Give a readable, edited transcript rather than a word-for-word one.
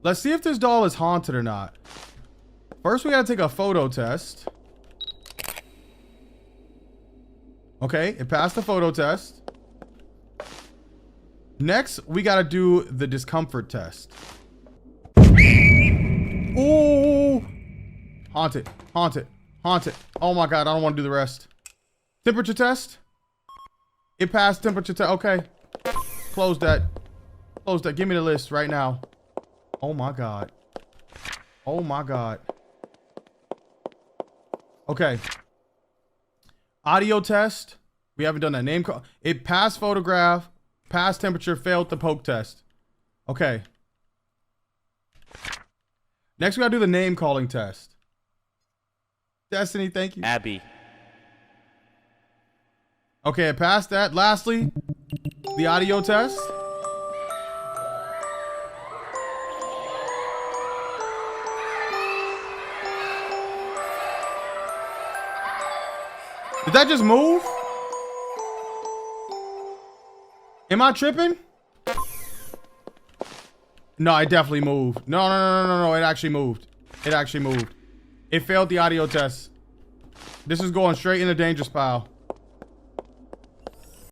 Let's see if this doll is haunted or not. First, we gotta take a photo test. Okay, it passed the photo test. Next, we gotta do the discomfort test. Ooh! Haunted, haunted, haunted. Oh my god, I don't want to do the rest. Temperature test? It passed temperature test. Okay. Close that. Close that. Give me the list right now. Oh my god. Oh my god. Okay. Audio test. We haven't done that. Name call. It passed photograph, passed temperature, failed the poke test. Okay. Next, we gotta do the name calling test. Destiny, thank you. Abby. Okay, I passed that. Lastly, the audio test. Did that just move? Am I tripping? No, it definitely moved. No, it actually moved. It actually moved. It failed the audio test. This is going straight in the dangerous pile.